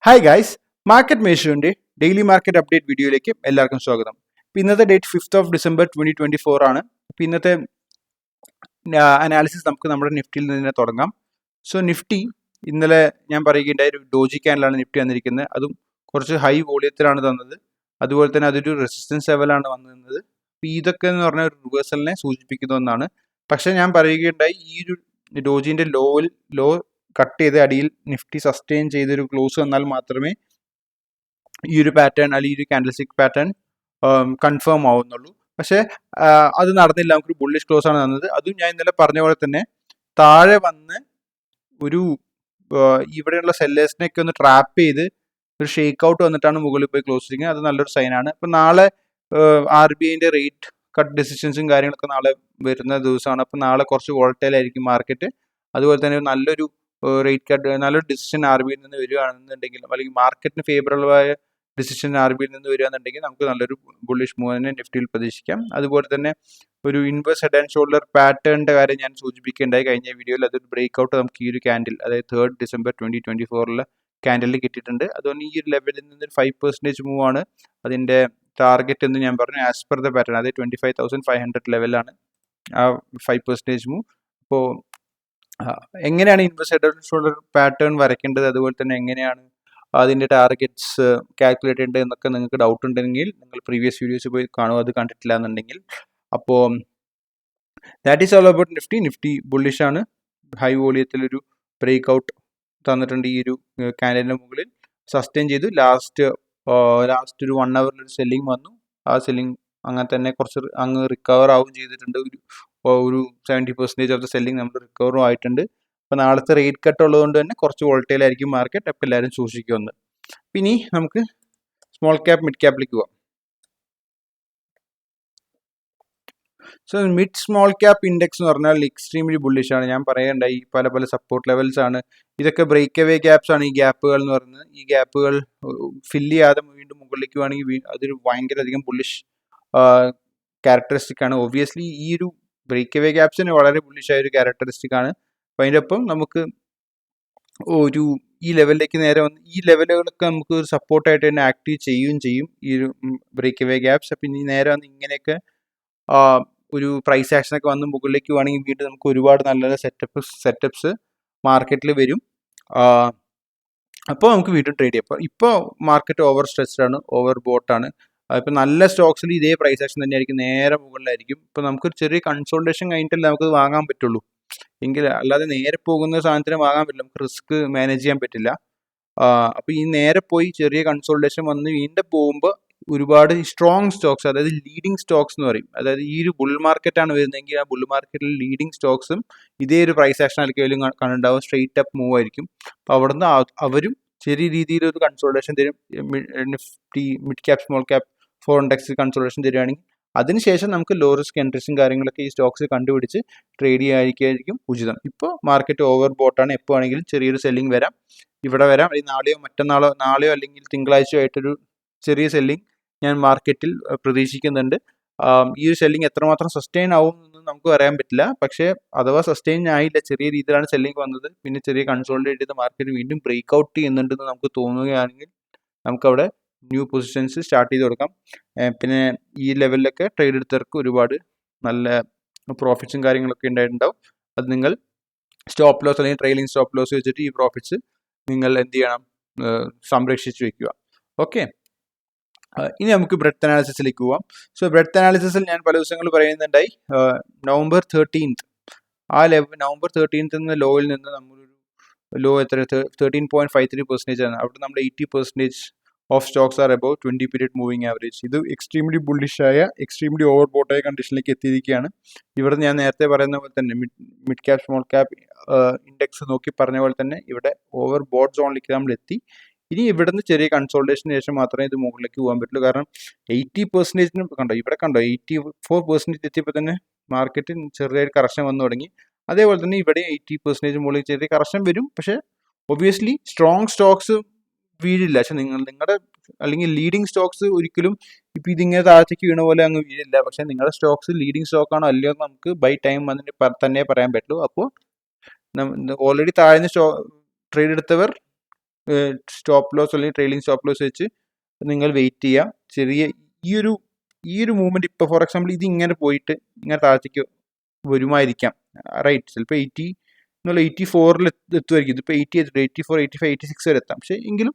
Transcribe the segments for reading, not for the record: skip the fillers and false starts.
Hi guys, market മേഷറിന്റെ daily market update വീഡിയോയിലേക്ക് എല്ലാവർക്കും സ്വാഗതം. ഇപ്പം ഇന്നത്തെ ഡേറ്റ് 5 December 2024 ആണ്. അപ്പം ഇന്നത്തെ അനാലിസിസ് നമുക്ക് നമ്മുടെ നിഫ്റ്റിയിൽ നിന്ന് തന്നെ തുടങ്ങാം. സോ നിഫ്റ്റി ഇന്നലെ ഞാൻ പറയുകയുണ്ടായ ഒരു ഡോജി ക്യാൻഡിലാണ് നിഫ്റ്റി വന്നിരിക്കുന്നത്. അതും കുറച്ച് ഹൈ വോളിയത്തിലാണ് തന്നത്. അതുപോലെ തന്നെ അതൊരു റെസിസ്റ്റൻസ് ലെവലാണ് വന്നിരുന്നത്. അപ്പോൾ ഇതൊക്കെ എന്ന് പറഞ്ഞാൽ ഒരു റിവേഴ്സലിനെ സൂചിപ്പിക്കുന്ന ഒന്നാണ്. പക്ഷേ ഞാൻ പറയുകയുണ്ടായി ഈ ഒരു ഡോജിന്റെ ലോ കട്ട് ചെയ്ത് അടിയിൽ നിഫ്റ്റി സസ്റ്റെയിൻ ചെയ്തൊരു ക്ലോസ് വന്നാൽ മാത്രമേ ഈ ഒരു പാറ്റേൺ അല്ലെങ്കിൽ ഈ ഒരു ക്യാൻഡിൽസ്റ്റിക് പാറ്റേൺ കൺഫേം ആവുന്നുള്ളൂ. പക്ഷേ അത് നടന്നില്ല. നമുക്കൊരു ബുള്ളിഷ് ക്ലോസ് ആണ് തന്നത്. അതും ഞാൻ ഇന്നലെ പറഞ്ഞ പോലെ തന്നെ താഴെ വന്ന് ഒരു ഇവിടെയുള്ള സെല്ലേഴ്സിനെയൊക്കെ ഒന്ന് ട്രാപ്പ് ചെയ്ത് ഒരു ഷേക്ക് ഔട്ട് വന്നിട്ടാണ് മുകളിൽ പോയി ക്ലോസ് ചെയ്യുന്നത്. അത് നല്ലൊരു സൈനാണ്. ഇപ്പം നാളെ RBIന്റെ റേറ്റ് കട്ട് ഡിസിഷൻസും കാര്യങ്ങളൊക്കെ നാളെ വരുന്ന ദിവസമാണ്. അപ്പം നാളെ കുറച്ച് വോളറ്റൈൽ ആയിരിക്കും മാർക്കറ്റ്. അതുപോലെ തന്നെ നല്ലൊരു റേറ്റ് കട്ട് നല്ലൊരു ഡിസിഷൻ RBIയിൽ നിന്ന് വരികയാണെന്നുണ്ടെങ്കിൽ അല്ലെങ്കിൽ മാർക്കറ്റിന് ഫേവറബിളായ ഡിസിഷൻ RBIയിൽ നിന്ന് വരികയാണെന്നുണ്ടെങ്കിൽ നമുക്ക് നല്ലൊരു ബുള്ളിഷ് മൂവ് തന്നെ നിഫ്റ്റിയിൽ പ്രതീക്ഷിക്കാം. അതുപോലെ തന്നെ ഒരു ഇൻവേഴ്സ് ഹെഡ് ആൻഡ് ഷോൾഡർ പാറ്റേണിന്റെ കാര്യം ഞാൻ സൂചിപ്പിക്കേണ്ടായി കഴിഞ്ഞ വീഡിയോയിൽ. അതൊരു ബ്രേക്ക് ഔട്ട് നമുക്ക് ഈ ഒരു ക്യാൻഡിൽ, അതായത് 3 December 2024 ക്യാൻഡലിൽ കിട്ടിയിട്ടുണ്ട്. അതുകൊണ്ട് ഈ ഒരു ലെവലിൽ നിന്ന് 5% മൂവ് ആണ് അതിന്റെ ടാർഗറ്റ് എന്ന് ഞാൻ പറഞ്ഞു. ആസ് പെർ ദ പാറ്റേൺ, അതായത് 25,500 ലെവലാണ് ആ 5% മൂവ്. അപ്പോൾ എങ്ങനെയാണ് inverse head and shoulder pattern വരയ്ക്കേണ്ടത്, അതുപോലെ തന്നെ എങ്ങനെയാണ് അതിൻ്റെ ടാർഗറ്റ്സ് കാൽക്കുലേറ്റ് ചെയ്യേണ്ടത് എന്നൊക്കെ നിങ്ങൾക്ക് ഡൗട്ട് ഉണ്ടെങ്കിൽ നിങ്ങൾ പ്രീവിയസ് വീഡിയോസ് പോയി കാണുക, അത് കണ്ടിട്ടില്ല എന്നുണ്ടെങ്കിൽ. അപ്പോൾ that is all about Nifty. Nifty bullish ആണ്. ഹൈ വോളിയത്തിലൊരു ബ്രേക്ക് ഔട്ട് തന്നിട്ടുണ്ട്. ഈ ഒരു ക്യാൻഡലിന് മുകളിൽ സസ്റ്റെയിൻ ചെയ്തു. ലാസ്റ്റ് ഒരു 1 hourൽ ഒരു സെല്ലിംഗ് വന്നു. ആ സെല്ലിംഗ് അങ്ങനെ തന്നെ കുറച്ച് അങ്ങ് റിക്കവർ ആവുകയും ചെയ്തിട്ടുണ്ട്. ഒരു 70% ഓഫ് ദ സെല്ലിംഗ് നമ്മൾ റിക്കവറും ആയിട്ടുണ്ട്. അപ്പോൾ നാളത്തെ റേറ്റ് കട്ട് ഉള്ളതുകൊണ്ട് തന്നെ കുറച്ച് വോളറ്റൈൽ ആയിരിക്കും മാർക്കറ്റ്. അപ്പോൾ എല്ലാവരും സൂക്ഷിക്കുമെന്ന്. ഇനി നമുക്ക് സ്മോൾ ക്യാപ്പ് മിഡ് ക്യാപ്പിലേക്ക് പോവാം. So mid small cap index എന്ന് പറഞ്ഞാൽ എക്സ്ട്രീംലി ബുള്ളിഷ് ആണ്. ഞാൻ പറയണ്ടായി പല സപ്പോർട്ട് ലെവൽസ് ആണ്. ഇതൊക്കെ ബ്രേക്ക് അവേ ഗ്യാപ്സ് ആണ്. ഈ ഗ്യാപ്പുകൾ എന്ന് പറയുന്നത്, ഈ ഗ്യാപ്പുകൾ ഫില്ല് ചെയ്യാതെ വീണ്ടും മുകളിലേക്ക് വേണമെങ്കിൽ അതൊരു ഭയങ്കര അധികം ബുള്ളിഷ് ക്യാരക്ടറിസ്റ്റിക് ആണ്. ഒബ്വിയസ്ലി ഈ ഒരു ബ്രേക്ക് അവേ ഗ്യാപ്സിന് വളരെ ബുള്ളിഷ് ആയ ഒരു ക്യാരക്ടറിസ്റ്റിക് ആണ്. അപ്പം അതിൻ്റെ ഒപ്പം നമുക്ക് ഒരു ഈ ലെവലിലേക്ക് നേരെ വന്ന് ഈ ലെവലുകളൊക്കെ നമുക്ക് ഒരു സപ്പോർട്ടായിട്ട് തന്നെ ആക്റ്റീവ് ചെയ്യുകയും ചെയ്യും ഈ ഒരു ബ്രേക്ക് അവേ ഗ്യാപ്സ്. അപ്പം ഇനി നേരെ വന്ന് ഇങ്ങനെയൊക്കെ ഒരു പ്രൈസ് ആക്ഷനൊക്കെ വന്ന് മുകളിലേക്ക് വേണമെങ്കിൽ വീണ്ടും നമുക്ക് ഒരുപാട് നല്ല നല്ല സെറ്റപ്സ് മാർക്കറ്റിൽ വരും. അപ്പോൾ നമുക്ക് വീണ്ടും ട്രേഡ് ചെയ്യാം. ഇപ്പോൾ മാർക്കറ്റ് ഓവർ സ്ട്രെച്ച്ഡ് ആണ്, ഓവർ ബോട്ടാണ്. ഇപ്പം നല്ല സ്റ്റോക്സിൽ ഇതേ പ്രൈസ് ആക്ഷൻ തന്നെയായിരിക്കും, നേരെ മുകളിലായിരിക്കും. ഇപ്പോൾ നമുക്കൊരു ചെറിയ കൺസോൾട്ടേഷൻ കഴിഞ്ഞിട്ടല്ലേ നമുക്കത് വാങ്ങാൻ പറ്റുള്ളൂ. എങ്കിൽ അല്ലാതെ നേരെ പോകുന്ന സാധനത്തിന് വാങ്ങാൻ പറ്റില്ല, നമുക്ക് റിസ്ക് മാനേജ് ചെയ്യാൻ പറ്റില്ല. അപ്പോൾ ഈ നേരെ പോയി ചെറിയ കൺസോൾട്ടേഷൻ വന്ന് വീണ്ടും പോകുമ്പോൾ ഒരുപാട് സ്ട്രോങ് സ്റ്റോക്സ്, അതായത് ലീഡിങ് സ്റ്റോക്സ് എന്ന് പറയും, അതായത് ഈ ഒരു ബുൾ മാർക്കറ്റാണ് വരുന്നതെങ്കിൽ ആ ബുൾ മാർക്കറ്റിൽ ലീഡിങ് സ്റ്റോക്സും ഇതേ ഒരു പ്രൈസ് ആക്ഷൻ ആയിരിക്കും കണ്ടുണ്ടാവും. സ്ട്രെയിറ്റ് അപ്പ് മൂവ് ആയിരിക്കും. അപ്പോൾ അവിടുന്ന് അവരും ചെറിയ രീതിയിലൊരു കൺസോൾട്ടേഷൻ തരും. Nifty mid cap small cap 4 index consultation തരികയാണെങ്കിൽ അതിനുശേഷം നമുക്ക് ലോ റിസ്ക് എൻട്രീസും കാര്യങ്ങളൊക്കെ ഈ സ്റ്റോക്സ് കണ്ടുപിടിച്ച് ട്രേഡ് ചെയ്യാതിരിക്കും ഉചിതം. ഇപ്പോൾ മാർക്കറ്റ് ഓവർ ബോട്ടാണ്. എപ്പോൾ ആണെങ്കിലും ചെറിയൊരു സെല്ലിംഗ് വരാം, ഇവിടെ വരാം. അല്ലെങ്കിൽ നാളെയോ അല്ലെങ്കിൽ തിങ്കളാഴ്ചയോ ആയിട്ടൊരു ചെറിയ സെല്ലിംഗ് ഞാൻ മാർക്കറ്റിൽ പ്രതീക്ഷിക്കുന്നുണ്ട്. ഈ ഒരു സെല്ലിംഗ് എത്രമാത്രം സസ്റ്റെയിൻ ആവും എന്ന് നമുക്ക് പറയാൻ പറ്റില്ല. പക്ഷേ അഥവാ സസ്റ്റെയിൻ ആയില്ല, ചെറിയ രീതിയിലാണ് സെല്ലിംഗ് വന്നത്, പിന്നെ ചെറിയ കൺസോളിഡേറ്റ് ചെയ്ത് മാർക്കറ്റ് വീണ്ടും ബ്രേക്ക് ഔട്ട് ചെയ്യുന്നുണ്ടെന്ന് നമുക്ക് തോന്നുകയാണെങ്കിൽ നമുക്കവിടെ ന്യൂ പൊസിഷൻസ് സ്റ്റാർട്ട് ചെയ്ത് കൊടുക്കാം. പിന്നെ ഈ ലെവലിലൊക്കെ ട്രേഡ് എടുത്തവർക്ക് ഒരുപാട് നല്ല പ്രോഫിറ്റ്സും കാര്യങ്ങളൊക്കെ ഉണ്ടായിട്ടുണ്ടാവും. അത് നിങ്ങൾ സ്റ്റോപ്പ് ലോസ് അല്ലെങ്കിൽ ട്രെയിലിംഗ് സ്റ്റോപ്പ് ലോസ് വെച്ചിട്ട് ഈ പ്രോഫിറ്റ്സ് നിങ്ങൾ എന്ത് ചെയ്യണം, സംരക്ഷിച്ച് വെക്കുക. ഓക്കെ, ഇനി നമുക്ക് ബ്രെഡ്ത്ത് അനാലിസിസിലേക്ക് പോവാം. സോ ബ്രെഡ്ത്ത് അനാലിസിസിൽ ഞാൻ പല ദിവസങ്ങൾ പറയുന്നുണ്ടായി. November 13th November 13th എന്ന ലോയിൽ നിന്ന് നമ്മളൊരു ലോ എത്ര 13.53% ആണ്. അവിടെ നമ്മുടെ 80% of stocks are above 20 period moving average. ഇത് എക്സ്ട്രീംലി ബുള്ളിഷായ എക്സ്ട്രീംലി ഓവർ ബോട്ടായ കണ്ടീഷനിലേക്ക് എത്തിയിരിക്കുകയാണ്. ഇവിടെ ഞാൻ നേരത്തെ പറയുന്ന പോലെ തന്നെ mid cap small cap index നോക്കി പറഞ്ഞ പോലെ തന്നെ ഇവിടെ ഓവർ ബോട്ട് സോണിലേക്ക് നമ്മൾ എത്തി. ഇനി ഇവിടുന്ന് ചെറിയ കൺസോൾട്ടേഷന് ശേഷം മാത്രമേ ഇത് മുകളിലേക്ക് പോകാൻ പറ്റുള്ളൂ. കാരണം 80% കണ്ടോ, ഇവിടെ കണ്ടോ 84% എത്തിയപ്പോൾ തന്നെ മാർക്കറ്റ് ചെറിയൊരു കറക്ഷൻ വന്നു തുടങ്ങി. അതേപോലെ തന്നെ ഇവിടെ 80% മുകളിൽ ചെറിയ കറക്ഷൻ വരും. പക്ഷേ ഒബ്വിയസ്ലി സ്ട്രോങ് സ്റ്റോക്സ് വീഴില്ല. പക്ഷെ നിങ്ങളുടെ അല്ലെങ്കിൽ ലീഡിങ് സ്റ്റോക്സ് ഒരിക്കലും ഇപ്പം ഇതിങ്ങനെ താഴത്തേക്ക് വീണ പോലെ അങ്ങ് വീഴില്ല. പക്ഷെ നിങ്ങളുടെ സ്റ്റോക്സ് ലീഡിങ് സ്റ്റോക്ക് ആണോ അല്ലയോ എന്ന് നമുക്ക് ബൈ ടൈം അതിന് തന്നെ പറയാൻ പറ്റുള്ളൂ. അപ്പോൾ ഓൾറെഡി താഴ്ന്ന ട്രേഡ് എടുത്തവർ സ്റ്റോപ്പ് ലോസ് അല്ലെങ്കിൽ ട്രെയിലിംഗ് സ്റ്റോപ്പ് ലോസ് വെച്ച് നിങ്ങൾ വെയിറ്റ് ചെയ്യുക. ചെറിയ ഈ ഒരു മൂവ്മെന്റ് ഇപ്പോൾ ഫോർ എക്സാമ്പിൾ ഇത് ഇങ്ങനെ പോയിട്ട് ഇങ്ങനെ താഴത്തേക്ക് വരുമായിരിക്കാം, റൈറ്റ്? ചിലപ്പോൾ 84 എത്തുമായിരിക്കും. ഇതിപ്പോൾ 84, 85, 86 വരെ എത്താം. പക്ഷേ എങ്കിലും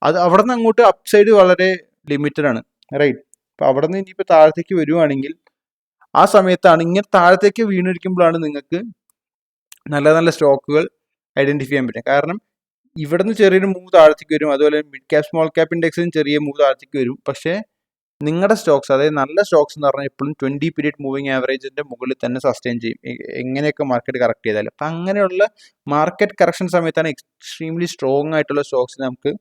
അത് അവിടെ നിന്ന് അങ്ങോട്ട് അപ്സൈഡ് വളരെ ലിമിറ്റഡ് ആണ്, റൈറ്റ്? അപ്പോൾ അവിടെ നിന്ന് ഇനിയിപ്പോൾ താഴത്തേക്ക് വരുവാണെങ്കിൽ ആ സമയത്താണ് ഇങ്ങനെ താഴത്തേക്ക് വീണിരിക്കുമ്പോഴാണ് നിങ്ങൾക്ക് നല്ല നല്ല സ്റ്റോക്കുകൾ ഐഡന്റിഫൈ ചെയ്യാൻ പറ്റും. കാരണം ഇവിടെ നിന്ന് ചെറിയൊരു മൂവ് താഴത്തേക്ക് വരും, അതുപോലെ മിഡ് ക്യാപ് സ്മോൾ ക്യാപ് ഇൻഡെക്സിലും ചെറിയ മൂവ് താഴത്തേക്ക് വരും. പക്ഷേ നിങ്ങളുടെ സ്റ്റോക്സ്, അതായത് നല്ല സ്റ്റോക്സ് എന്ന് പറഞ്ഞാൽ എപ്പോഴും 20 പീരീഡ് മൂവിങ് ആവറേജിന്റെ മുകളിൽ തന്നെ സസ്റ്റെയിൻ ചെയ്യും, എങ്ങനെയൊക്കെ മാർക്കറ്റ് കറക്റ്റ് ചെയ്താലും. അപ്പം അങ്ങനെയുള്ള മാർക്കറ്റ് കറക്ഷൻ സമയത്താണ് എക്സ്ട്രീംലി സ്ട്രോങ് ആയിട്ടുള്ള സ്റ്റോക്സ് നമുക്ക്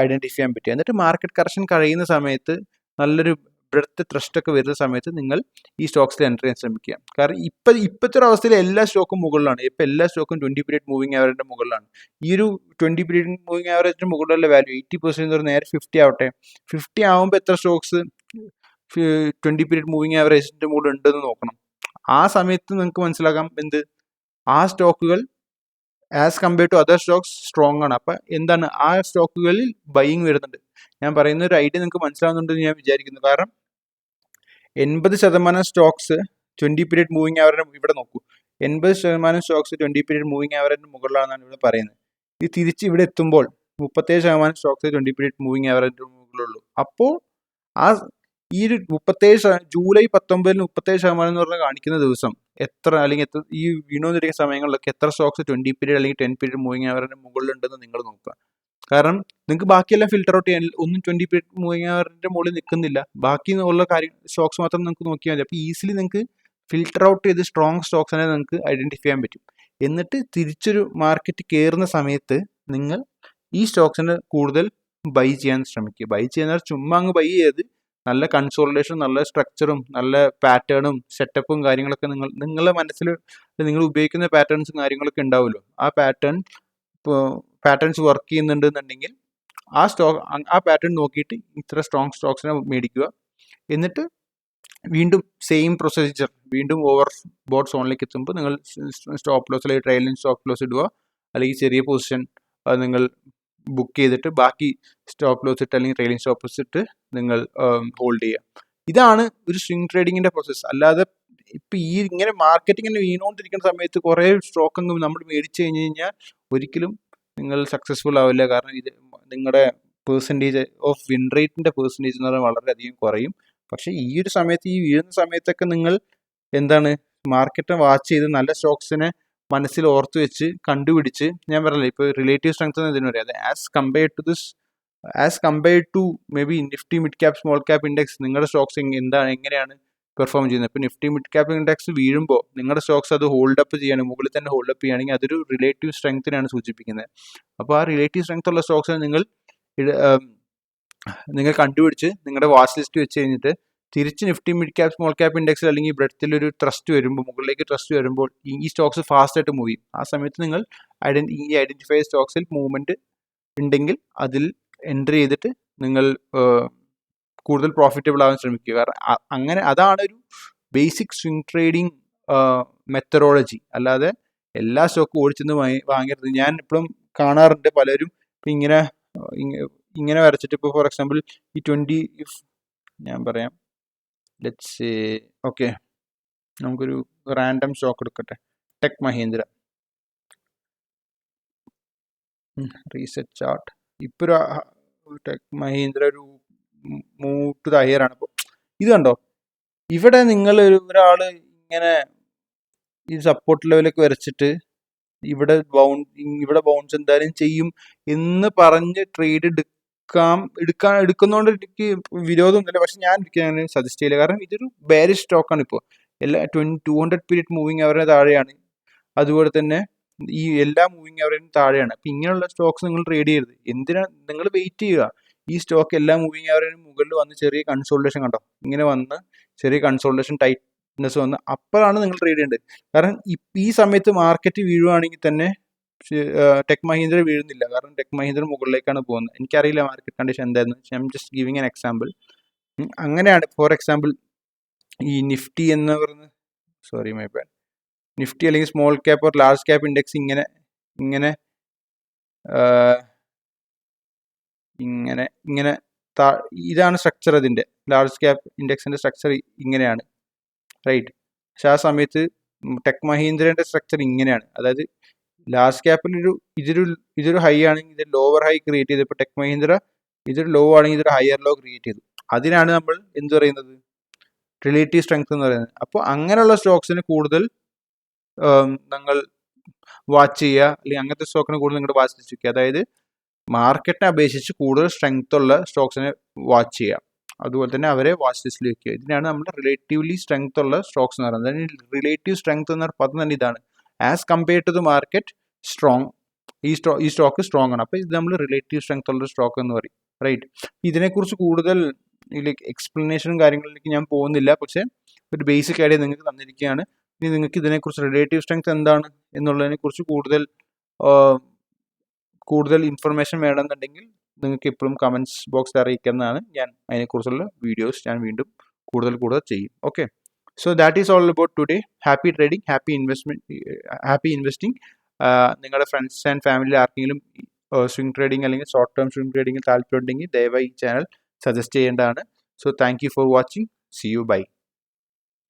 ഐഡന്റിഫൈ ചെയ്യാൻ പറ്റുക. എന്നിട്ട് മാർക്കറ്റ് കറക്ഷൻ കഴിയുന്ന സമയത്ത് നല്ലൊരു ബ്രെഡ്ത്ത് ത്രസ്റ്റ് ഒക്കെ വരുന്ന സമയത്ത് നിങ്ങൾ ഈ സ്റ്റോക്സിൽ എൻ്റർ ചെയ്യാൻ ശ്രമിക്കുക. കാരണം ഇപ്പോഴത്തെ ഒരു അവസ്ഥയിൽ എല്ലാ സ്റ്റോക്കും മുകളിലാണ്. ഇപ്പം എല്ലാ സ്റ്റോക്കും 20 പീരീഡ് മൂവിങ് ആവറേജിന്റെ മുകളിലാണ്. ഈ ഒരു 20 പീരീഡ് മൂവിങ് ആവറേജിന്റെ മുകളിലുള്ള വാല്യൂ 80% നേരെ 50 ആവട്ടെ. 50 ആവുമ്പോൾ എത്ര സ്റ്റോക്സ് 20 പീരീഡ് മൂവിങ് ആവറേജിന്റെ മുകളിൽ ഉണ്ടെന്ന് നോക്കണം. ആ സമയത്ത് നിങ്ങൾക്ക് മനസ്സിലാക്കാം എന്ത്, ആ സ്റ്റോക്കുകൾ as compared to other stocks strong ആണ്. അപ്പം എന്താണ്, ആ സ്റ്റോക്കുകളിൽ ബൈയിങ് വരുന്നുണ്ട്. ഞാൻ പറയുന്ന ഒരു ഐഡിയ നിങ്ങൾക്ക് മനസ്സിലാവുന്നുണ്ടെന്ന് ഞാൻ വിചാരിക്കുന്നു. കാരണം 80% സ്റ്റോക്സ് 20 പീരീഡ് മൂവിങ് ആവറേജ്, ഇവിടെ നോക്കൂ, 80% സ്റ്റോക്സ് 20 പീരീഡ് മൂവിങ് ആവറേജിന് മുകളിലാണെന്നാണ് ഇവിടെ പറയുന്നത്. ഇത് തിരിച്ച് ഇവിടെ എത്തുമ്പോൾ 37% സ്റ്റോക്സ് 20 പീരീഡ് മൂവിങ് ആവറേജിന് മുകളിലുള്ളൂ. അപ്പോൾ ആ ഈ ഒരു 37 ജൂലൈ 19 37% എന്ന് പറഞ്ഞാൽ കാണിക്കുന്ന ദിവസം എത്ര, അല്ലെങ്കിൽ എത്ര ഈ വീണുകൊണ്ടിരിക്കുന്ന സമയങ്ങളിലൊക്കെ എത്ര സ്റ്റോക്സ് 20 പീരീഡ് അല്ലെങ്കിൽ 10 പീരീഡ് മൂവിങ് ആവറേജിന് മുകളിലുണ്ടെന്ന് നിങ്ങൾ നോക്കുക. കാരണം നിങ്ങൾക്ക് ബാക്കിയെല്ലാം ഫിൽട്ടർ ഔട്ട് ചെയ്യാൻ, ഒന്നും 20 പീരീഡ് മൂവിങ് ആവറേജിന്റെ മുകളിൽ നിൽക്കുന്നില്ല, ബാക്കി ഉള്ള സ്റ്റോക്സ് മാത്രം നിങ്ങൾക്ക് നോക്കിയാൽ മതി. അപ്പോൾ ഈസിലി നിങ്ങൾക്ക് ഫിൽട്ടർ ഔട്ട് ചെയ്ത് സ്ട്രോങ് സ്റ്റോക്സിനെ നിങ്ങൾക്ക് ഐഡന്റിഫൈ ചെയ്യാൻ പറ്റും. എന്നിട്ട് തിരിച്ചൊരു മാർക്കറ്റ് കയറുന്ന സമയത്ത് നിങ്ങൾ ഈ സ്റ്റോക്സിന് കൂടുതൽ ബൈ ചെയ്യാൻ ശ്രമിക്കുക. ബൈ ചെയ്യുന്നവർ ചുമ്മാ അങ്ങ് ബൈ ചെയ്ത് നല്ല കൺസോളിഡേഷൻ, നല്ല സ്ട്രക്ചറും നല്ല പാറ്റേണും സെറ്റപ്പും കാര്യങ്ങളൊക്കെ നിങ്ങളുടെ മനസ്സിൽ നിങ്ങൾ ഉപയോഗിക്കുന്ന പാറ്റേൺസും കാര്യങ്ങളൊക്കെ ഉണ്ടാവുമല്ലോ. ആ പാറ്റേൺസ് വർക്ക് ചെയ്യുന്നുണ്ടെന്നുണ്ടെങ്കിൽ ആ പാറ്റേൺ നോക്കിയിട്ട് ഇത്ര സ്ട്രോങ് സ്റ്റോക്സിനെ മേടിക്കുക. എന്നിട്ട് വീണ്ടും സെയിം പ്രൊസീജിയർ, വീണ്ടും ഓവർ ബോട്ട് സോണിലേക്ക് എത്തുമ്പോൾ നിങ്ങൾ സ്റ്റോപ്പ് ലോസ് അല്ലെങ്കിൽ ട്രെയിലിംഗ് സ്റ്റോപ്പ് ലോസ് ഇടുക, അല്ലെങ്കിൽ ചെറിയ പൊസിഷൻ നിങ്ങൾ ബുക്ക് ചെയ്തിട്ട് ബാക്കി സ്റ്റോപ്പ് ലോസ് ഇട്ട് അല്ലെങ്കിൽ ട്രെയിലിംഗ് സ്റ്റോപ്പ് ലോസ് ഇട്ട് നിങ്ങൾ ഹോൾഡ് ചെയ്യുക. ഇതാണ് ഒരു സ്വിംഗ് ട്രേഡിങ്ങിന്റെ പ്രോസസ്സ്. അല്ലാതെ ഇപ്പം ഈ ഇങ്ങനെ മാർക്കറ്റ് ഇങ്ങനെ വീണുകൊണ്ടിരിക്കുന്ന സമയത്ത് കുറേ സ്റ്റോക്ക് ഒന്നും നമ്മൾ മേടിച്ചു കഴിഞ്ഞ് കഴിഞ്ഞാൽ ഒരിക്കലും നിങ്ങൾ സക്സസ്ഫുൾ ആവില്ല. കാരണം ഇത് നിങ്ങളുടെ പെർസെൻറ്റേജ് ഓഫ് വിൻ റേറ്റിന്റെ പെർസെൻറ്റേജ് എന്ന് പറഞ്ഞാൽ വളരെയധികം കുറയും. പക്ഷേ ഈ ഒരു സമയത്ത്, ഈ വീഴുന്ന സമയത്തൊക്കെ നിങ്ങൾ എന്താണ്, മാർക്കറ്റ് വാച്ച് ചെയ്ത് നല്ല സ്റ്റോക്സിനെ മനസ്സിൽ ഓർത്ത് വെച്ച് കണ്ടുപിടിച്ച്, ഞാൻ പറഞ്ഞില്ല ഇപ്പോൾ റിലേറ്റീവ് സ്ട്രെങ്ത് എന്ന് ഇതിന് പറയാം, as compared to may be Nifty mid cap small cap index, നിങ്ങളുടെ സ്റ്റോക്സ് എങ്ങനെയാണ് പെർഫോം ചെയ്യുന്നത്. ഇപ്പോൾ നിഫ്റ്റി മിഡ് ക്യാപ് ഇൻഡെക്സ് വീഴുമ്പോൾ നിങ്ങളുടെ സ്റ്റോക്സ് അത് ഹോൾഡ് അപ്പ് ചെയ്യുകയാണ്, മുകളിൽ തന്നെ ഹോൾഡ് അപ്പ് ചെയ്യുകയാണെങ്കിൽ അതൊരു റിലേറ്റീവ് സ്ട്രെങ്ത്തിനാണ് സൂചിപ്പിക്കുന്നത്. അപ്പോൾ ആ റിലേറ്റീവ് സ്ട്രെങ്ത് ഉള്ള സ്റ്റോക്സിനെ നിങ്ങൾ കണ്ടുപിടിച്ച് നിങ്ങളുടെ വാച്ച് ലിസ്റ്റ് വെച്ച് കഴിഞ്ഞിട്ട് തിരിച്ച് Nifty mid cap small cap ഇൻഡെക്സിൽ അല്ലെങ്കിൽ ബ്രെഡ്ത്തിൽ ഒരു ട്രസ്റ്റ് വരുമ്പോൾ, മുകളിലേക്ക് ട്രസ്റ്റ് വരുമ്പോൾ ഈ സ്റ്റോക്സ് ഫാസ്റ്റ് ആയിട്ട് മൂവ് ചെയ്യും. ആ സമയത്ത് നിങ്ങൾ ഐഡന്റിഫൈ സ്റ്റോക്സിൽ മൂവ്മെന്റ് ഉണ്ടെങ്കിൽ അതിൽ എൻട്രി ചെയ്തിട്ട് നിങ്ങൾ കൂടുതൽ പ്രോഫിറ്റബിൾ ആവാൻ ശ്രമിക്കുക. കാരണം അതാണ് ഒരു ബേസിക് സ്വിംഗ് ട്രേഡിംഗ് മെത്തഡോളജി. അല്ലാതെ എല്ലാ സ്റ്റോക്കും ഓടിച്ചെന്ന് വാങ്ങരുത്. ഞാൻ ഇപ്പോഴും കാണാറുണ്ട് പലരും ഇപ്പം ഇങ്ങനെ വരച്ചിട്ട്, ഇപ്പോൾ ഫോർ എക്സാമ്പിൾ ഈ 20, ഞാൻ പറയാം, ലെറ്റ്സ് ഓക്കെ, നമുക്കൊരു റാൻഡം സ്റ്റോക്ക് എടുക്കട്ടെ, ടെക് മഹീന്ദ്ര, റീസെറ്റ് ചാർട്ട്. ഇപ്പോൾ ഒരു ടെക് മഹീന്ദ്ര ഒരു മൂവ് ടു ദ ഹയർ ആണ്. അപ്പോൾ ഇത് കണ്ടോ, ഇവിടെ നിങ്ങൾ ഒരാൾ ഇങ്ങനെ ഈ സപ്പോർട്ട് ലെവലൊക്കെ വരച്ചിട്ട് ഇവിടെ ബൗൺസ് എന്തായാലും ചെയ്യും എന്ന് പറഞ്ഞ് ട്രേഡ് എടുക്കുന്നതുകൊണ്ട് എനിക്ക് വിരോധമൊന്നുമില്ല. പക്ഷെ ഞാൻ സജസ്റ്റ് ചെയ്യില്ല. കാരണം ഇതൊരു ബെയറിഷ് സ്റ്റോക്കാണ്. ഇപ്പോൾ എല്ലാ 200 പീരീഡ് മൂവിങ് ആവറേജ് താഴെയാണ്, അതുപോലെ തന്നെ ഈ എല്ലാ മൂവിങ് ആവറേജും താഴെയാണ്. അപ്പം ഇങ്ങനെയുള്ള സ്റ്റോക്സ് നിങ്ങൾ ട്രേഡ് ചെയ്യരുത്. എന്തിനാണ് നിങ്ങൾ വെയിറ്റ് ചെയ്യുക? ഈ സ്റ്റോക്ക് എല്ലാ മൂവിങ് ആവറേജിനും മുകളിൽ വന്ന് ചെറിയ കൺസോൾട്ടേഷൻ കണ്ടോ, ഇങ്ങനെ വന്ന് ചെറിയ കൺസോൾട്ടേഷൻ ടൈറ്റ്നെസ് വന്ന് അപ്പോഴാണ് നിങ്ങൾ ട്രേഡ് ചെയ്യേണ്ടത്. കാരണം ഈ സമയത്ത് മാർക്കറ്റ് വീഴുവാണെങ്കിൽ തന്നെ ടെക് മഹീന്ദ്ര വീഴുന്നില്ല. കാരണം ടെക് മഹീന്ദ്ര മുകളിലേക്കാണ് പോകുന്നത്. എനിക്കറിയില്ല മാർക്കറ്റ് കണ്ടീഷൻ എന്തായിരുന്നു. I am just giving an example. അങ്ങനെയാണ്. ഫോർ എക്സാമ്പിൾ ഈ നിഫ്റ്റി എന്ന് പറയുന്നത്, സോറി മൈ ബാഡ്, നിഫ്റ്റി അല്ലെങ്കിൽ small cap or large cap index ഇങ്ങനെ ഇങ്ങനെ ഇതാണ് സ്ട്രക്ചർ. ഇതിൻ്റെ ലാർജ് ക്യാപ് ഇൻഡെക്സിൻ്റെ സ്ട്രക്ചർ ഇങ്ങനെയാണ്, റൈറ്റ്. പക്ഷെ ആ സമയത്ത് ടെക് മഹീന്ദ്രയുടെ സ്ട്രക്ചർ ഇങ്ങനെയാണ്. അതായത് ലാർജ് ക്യാപ്പിൽ ഇതൊരു ഹൈ ആണെങ്കിൽ ഇത് ലോവർ ഹൈ ക്രിയേറ്റ് ചെയ്തു. ഇപ്പോൾ ടെക് മഹീന്ദ്ര ഇതൊരു ലോ ആണെങ്കിൽ ഇതൊരു ഹയർ ലോ ക്രിയേറ്റ് ചെയ്തു. അതിനാണ് നമ്മൾ എന്ത് പറയുന്നത്, റിലേറ്റീവ് സ്ട്രെങ്ത് എന്ന് പറയുന്നത്. അപ്പോൾ അങ്ങനെയുള്ള സ്റ്റോക്സിന് കൂടുതൽ നിങ്ങൾ വാച്ച് ചെയ്യുക, അല്ലെങ്കിൽ അങ്ങനത്തെ സ്റ്റോക്കിന് കൂടുതൽ നിങ്ങൾ വാച്ച് ലിസ്റ്റ് വയ്ക്കുക. അതായത് മാർക്കറ്റിനെ അപേക്ഷിച്ച് കൂടുതൽ സ്ട്രെങ്ത് ഉള്ള സ്റ്റോക്സിനെ വാച്ച് ചെയ്യുക, അതുപോലെ തന്നെ അവരെ വാച്ച് ലിസ്റ്റിൽ വെക്കുക. ഇതിനാണ് നമ്മൾ റിലേറ്റീവ്ലി സ്ട്രെങ്ത് ഉള്ള സ്റ്റോക്സ് എന്ന് പറയുന്നത്. അതായത് റിലേറ്റീവ് സ്ട്രെങ്ത് എന്ന പദം തന്നെ ഇതാണ്. As compared to the market strong, ഈ സ്റ്റോക്ക് സ്ട്രോങ് ആണ്. അപ്പോൾ ഇത് നമ്മൾ റിലേറ്റീവ് സ്ട്രെങ്ത് ഉള്ള സ്റ്റോക്ക് എന്ന് പറയും, റൈറ്റ്. ഇതിനെക്കുറിച്ച് കൂടുതൽ എക്സ്പ്ലനേഷനും കാര്യങ്ങളിലേക്ക് ഞാൻ പോകുന്നില്ല, പക്ഷേ ഒരു ബേസിക് ഐഡിയ നിങ്ങൾക്ക് തന്നിരിക്കുകയാണ്. ഇനി നിങ്ങൾക്ക് ഇതിനെക്കുറിച്ച് റിലേറ്റീവ് സ്ട്രെങ്ത് എന്താണ് എന്നുള്ളതിനെക്കുറിച്ച് കൂടുതൽ ഇൻഫർമേഷൻ വേണമെന്നുണ്ടെങ്കിൽ നിങ്ങൾക്ക് എപ്പോഴും കമൻസ് ബോക്സിൽ അറിയിക്കുന്നതാണ്. ഞാൻ അതിനെക്കുറിച്ചുള്ള വീഡിയോസ് ഞാൻ വീണ്ടും കൂടുതൽ ചെയ്യും. Okay, so that is all about today. Happy trading, happy investing. നിങ്ങളുടെ ഫ്രണ്ട്സ് ആൻഡ് ഫാമിലി ആർക്കെങ്കിലും സ്വിംഗ് ട്രേഡിംഗ് അല്ലെങ്കിൽ ഷോർട്ട് ടേം സ്വിംഗ് ട്രേഡിംഗ് താല്പര്യമുണ്ടെങ്കിൽ ദയവായി ഈ ചാനൽ സജസ്റ്റ് ചെയ്യേണ്ടതാണ്. So thank you for watching. See you, by.